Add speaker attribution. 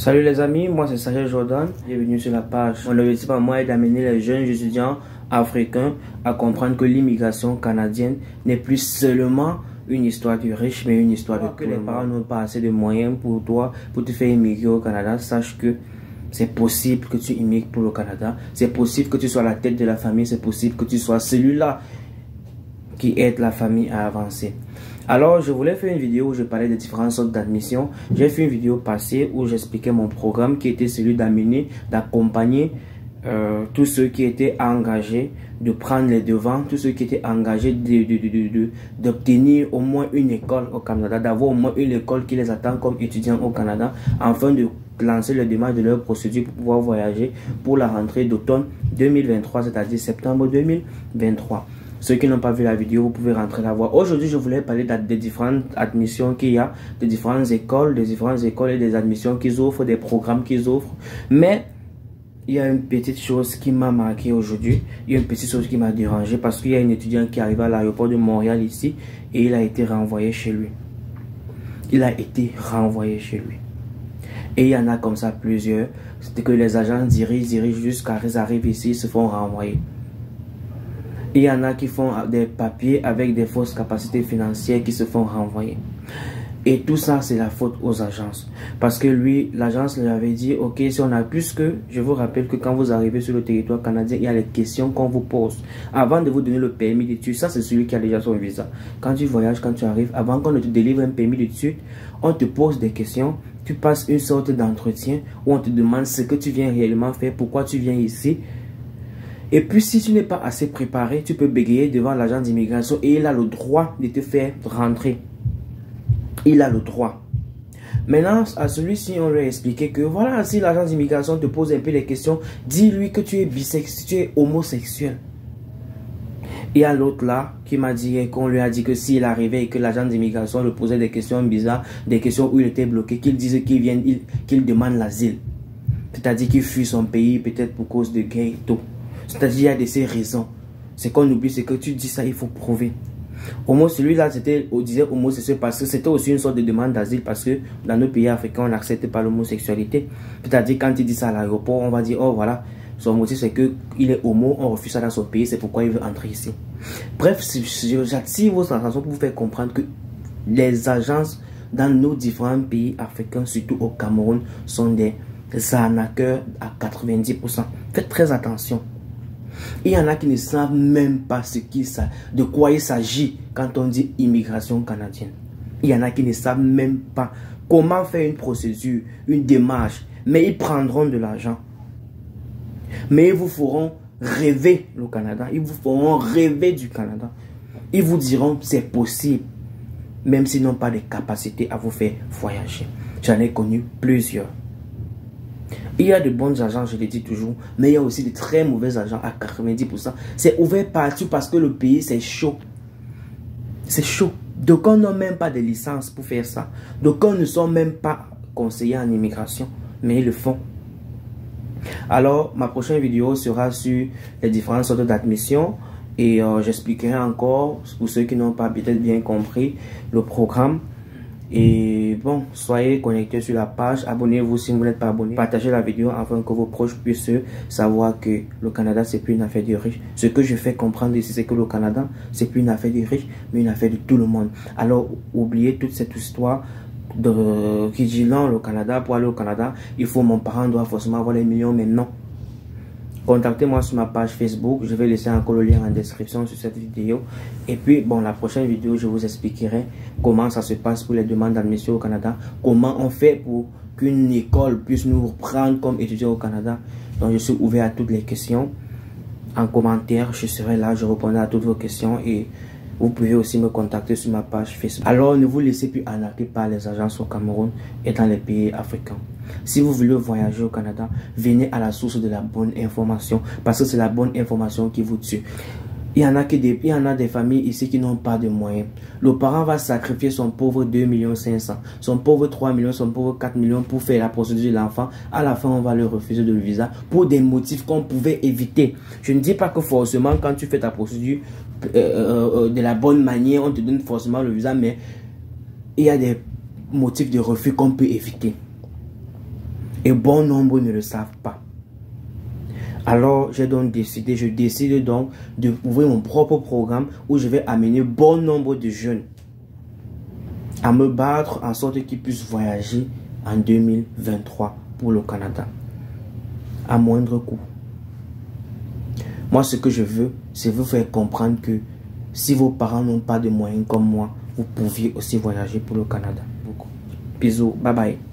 Speaker 1: Salut les amis, moi c'est Sajel Jordan, bienvenue sur la page. Mon objectif à moi est d'amener les jeunes étudiants africains à comprendre que l'immigration canadienne n'est plus seulement une histoire du riche, mais une histoire de que les parents n'ont pas assez de moyens pour toi, pour te faire immigrer au Canada. Sache que c'est possible que tu immigres pour le Canada, c'est possible que tu sois la tête de la famille, c'est possible que tu sois celui-là qui aide la famille à avancer. Alors, je voulais faire une vidéo où je parlais des différentes sortes d'admission. J'ai fait une vidéo passée où j'expliquais mon programme qui était celui d'amener, d'accompagner tous ceux qui étaient engagés, de prendre les devants, tous ceux qui étaient engagés d'obtenir au moins une école au Canada, d'avoir au moins une école qui les attend comme étudiants au Canada, afin de lancer le démarche de leur procédure pour pouvoir voyager pour la rentrée d'automne 2023, c'est-à-dire septembre 2023. Ceux qui n'ont pas vu la vidéo, vous pouvez rentrer la voir. Aujourd'hui, je voulais parler des différentes admissions qu'il y a, des différentes écoles et des admissions qu'ils offrent, des programmes qu'ils offrent. Mais il y a une petite chose qui m'a marqué aujourd'hui. Il y a une petite chose qui m'a dérangé parce qu'il y a un étudiant qui arrive à l'aéroport de Montréal ici et il a été renvoyé chez lui. Il a été renvoyé chez lui. Et il y en a comme ça plusieurs. C'est que les agents dirigent jusqu'à ce qu'ils arrivent ici, ils se font renvoyer. Il y en a qui font des papiers avec des fausses capacités financières qui se font renvoyer. Et tout ça, c'est la faute aux agences. Parce que lui, l'agence lui avait dit, ok, si on a plus que, je vous rappelle que quand vous arrivez sur le territoire canadien, il y a les questions qu'on vous pose. Avant de vous donner le permis d'études, ça c'est celui qui a déjà son visa. Quand tu voyages, quand tu arrives, avant qu'on ne te délivre un permis d'études, on te pose des questions. Tu passes une sorte d'entretien où on te demande ce que tu viens réellement faire, pourquoi tu viens ici. Et puis, si tu n'es pas assez préparé, tu peux bégayer devant l'agent d'immigration et il a le droit de te faire rentrer. Il a le droit. Maintenant, à celui-ci, on lui a expliqué que voilà, si l'agent d'immigration te pose un peu des questions, dis-lui que tu es bisexuel, tu es homosexuel. Et à l'autre là, qui m'a dit qu'on lui a dit que s'il arrivait et que l'agent d'immigration lui posait des questions bizarres, des questions où il était bloqué, qu'il dise qu'il demande l'asile. C'est-à-dire qu'il fuit son pays, peut-être pour cause de guerre et tout. C'est-à-dire, il y a de ces raisons. Ce qu'on oublie, c'est que tu dis ça, il faut prouver. Au moins, celui-là, on disait homosexuel parce que c'était aussi une sorte de demande d'asile parce que dans nos pays africains, on n'accepte pas l'homosexualité. C'est-à-dire, quand il dit ça à l'aéroport, on va dire, oh voilà, son motif c'est qu'il est homo, on refuse ça dans son pays, c'est pourquoi il veut entrer ici. Bref, j'attire vos attentions pour vous faire comprendre que les agences dans nos différents pays africains, surtout au Cameroun, sont des arnaqueurs à 90%. Faites très attention. Il y en a qui ne savent même pas de quoi il s'agit quand on dit immigration canadienne. Il y en a qui ne savent même pas comment faire une procédure, une démarche. Mais ils prendront de l'argent. Mais ils vous feront rêver le Canada. Ils vous feront rêver du Canada. Ils vous diront c'est possible. Même s'ils n'ont pas de capacité à vous faire voyager. J'en ai connu plusieurs. Il y a de bons agents, je le dis toujours, mais il y a aussi de très mauvais agents à 90%. C'est ouvert partout parce que le pays, c'est chaud. C'est chaud. Donc, on n'a même pas de licence pour faire ça. Donc, on ne sont même pas conseillers en immigration, mais ils le font. Alors, ma prochaine vidéo sera sur les différentes sortes d'admission et j'expliquerai encore, pour ceux qui n'ont pas peut-être bien compris, le programme. Et bon, soyez connectés sur la page, abonnez-vous si vous n'êtes pas abonné, partagez la vidéo afin que vos proches puissent savoir que le Canada c'est plus une affaire de riches. Ce que je fais comprendre ici c'est que le Canada c'est plus une affaire de riches, mais une affaire de tout le monde. Alors oubliez toute cette histoire qui dit non, le Canada, pour aller au Canada, mon parent doit forcément avoir les millions, mais non. Contactez-moi sur ma page Facebook, je vais laisser encore le lien en description sur cette vidéo. Et puis, bon, la prochaine vidéo, je vous expliquerai comment ça se passe pour les demandes d'admission au Canada. Comment on fait pour qu'une école puisse nous reprendre comme étudiants au Canada. Donc, je suis ouvert à toutes les questions. En commentaire, je serai là, je répondrai à toutes vos questions et vous pouvez aussi me contacter sur ma page Facebook. Alors, ne vous laissez plus arnaquer par les agences au Cameroun et dans les pays africains. Si vous voulez voyager au Canada, venez à la source de la bonne information parce que c'est la bonne information qui vous tue. Il y en a des familles ici qui n'ont pas de moyens. Le parent va sacrifier son pauvre 2,5 millions, son pauvre 3 millions, son pauvre 4 millions pour faire la procédure de l'enfant. À la fin, on va lui refuser le visa pour des motifs qu'on pouvait éviter. Je ne dis pas que forcément, quand tu fais ta procédure de la bonne manière, on te donne forcément le visa, mais il y a des motifs de refus qu'on peut éviter. Et bon nombre ne le savent pas. Alors, j'ai donc décidé, je décide donc d'ouvrir mon propre programme où je vais amener bon nombre de jeunes à me battre en sorte qu'ils puissent voyager en 2023 pour le Canada à moindre coût. Moi, ce que je veux, c'est vous faire comprendre que si vos parents n'ont pas de moyens comme moi, vous pouviez aussi voyager pour le Canada. Bisous, bye bye.